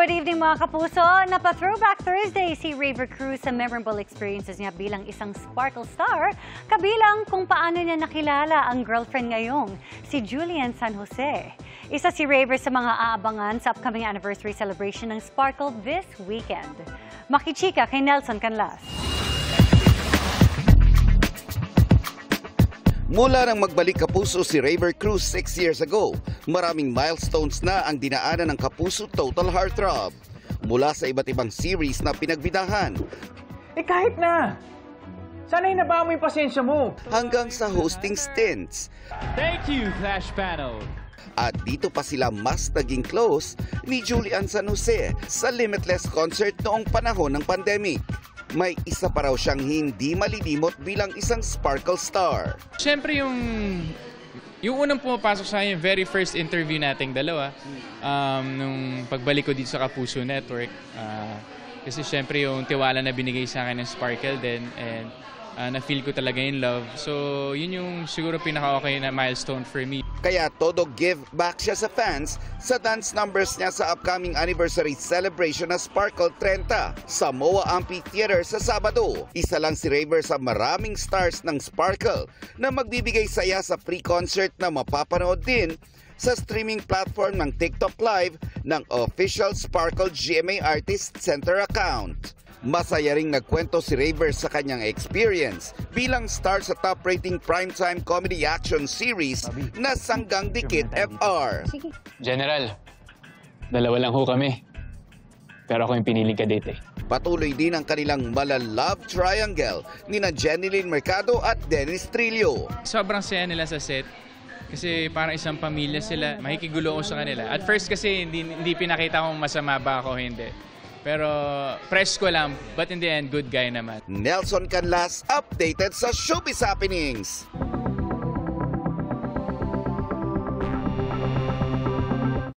Good evening mga kapuso! Napa-Throwback Thursday si Raver Cruz sa memorable experiences niya bilang isang sparkle star, kabilang kung paano niya nakilala ang girlfriend ngayong, si Julian San Jose. Isa si Raver sa mga aabangan sa upcoming anniversary celebration ng Sparkle this weekend. Makichika kay Nelson Canlas. Mula nang magbalik Kapuso si Raver Cruz 6 years ago, maraming milestones na ang dinaanan ng Kapuso Total Heartthrob. Mula sa iba't ibang series na pinagbidahan. Kahit na! Sana'y naba mo yung pasensya mo. Hanggang sa hosting stints. Thank you, Clash Panel! At dito pa sila mas naging close ni Julian San Jose sa Limitless concert noong panahon ng pandemic. May isa pa raw siyang hindi malilimot bilang isang sparkle star. Siyempre yung unang pumapasok sa akin, yung very first interview nating dalawa, nung pagbalik ko dito sa Kapuso Network. Kasi siyempre yung tiwala na binigay sa akin ng Sparkle din, and na-feel ko talaga in love. So yun yung siguro pinaka-okay na milestone for me. Kaya todo give back siya sa fans sa dance numbers niya sa upcoming anniversary celebration na Sparkle 30 sa MOA Amphitheater sa Sabado. Isa lang si Raver sa maraming stars ng Sparkle na magbibigay saya sa pre-concert na mapapanood din sa streaming platform ng TikTok Live ng official Sparkle GMA Artist Center account. Masaya ring nagkwento si Raver sa kanyang experience bilang star sa top-rating primetime comedy action series na Sanggang Dikit FR. General, dalawa lang ho kami. Pero ako yung piniling ka-date eh. Patuloy din ang kanilang mala-love triangle ni na Jenilyn Mercado at Dennis Trillo. Sobrang saya nila sa set. Kasi parang isang pamilya sila. Makikigulo ko sa kanila. At first kasi hindi pinakita kung masama ba ako, hindi. Pero fresh ko lang, but in the end, good guy naman. Nelson Canlas, updated sa Showbiz Happenings.